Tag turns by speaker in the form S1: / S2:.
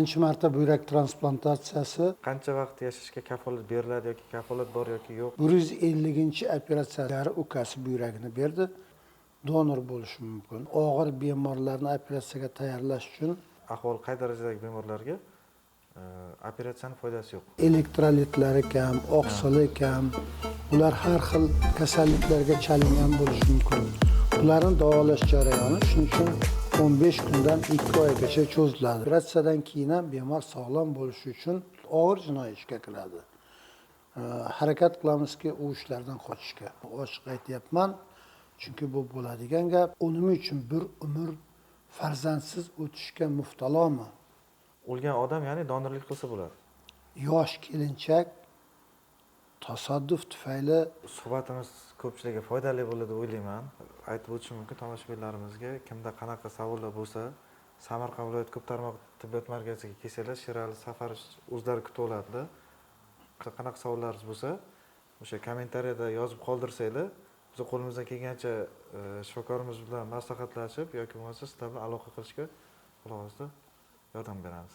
S1: Qancha marta buyrak transplantatsiyasi?
S2: Qancha vaqt yashashga kafolat beriladi yoki kafolat bor yoki yo'q?
S1: 150-operatsiyalari ukasi buyragini berdi. Donor bo'lishi mumkin. Og'ir bemorlarni operatsiyaga tayyorlash uchun
S2: Ahvol qay darajadagi bemorlarga operatsiyaning foydasi yo'q.
S1: elektrolitlari kam, oqsili kam, ular har xil kasalliklarga chalingan bo'lishi mumkin. Ularni davolash jarayoni shuning uchun 15 kundan 2 oygacha cho'ziladi. Operatsiyadan keyin ham bemor sog'lom bo'lishi uchun og'ir jinoiy ishga kiradi. Harakat qilamizki, u ishlardan qochishga. Ochiq aytyapman, chunki bu bo'ladigan gap. Uning uchun bir umr farzandsiz o'tishga muftalomi?
S2: O'lgan odam ya'ni donorlik qilsa bo'ladi.
S1: Yosh kelinchak tasodif tufayli
S2: Suhbatimiz ko'pchilikga foydali bo'ladi deb o'ylayman. Aytib o'tishim mumkin tomoshabinlarimizga, kimda qanaqa savollar bo'lsa, Samarqand viloyat ko'p tarmoq tibbiyot markaziga kelsanglar, Sherali Safar o'zlari kutib oladilar. Qanaqa savollaringiz bo'lsa, o'sha kommentariyada yozib qoldirsanglar, biz qo'limizdan kelgancha shifokorimiz bilan maslahatlashib yoki bo'lmasa sizlar bilan aloqa qilishga quloq osib yordam beramiz.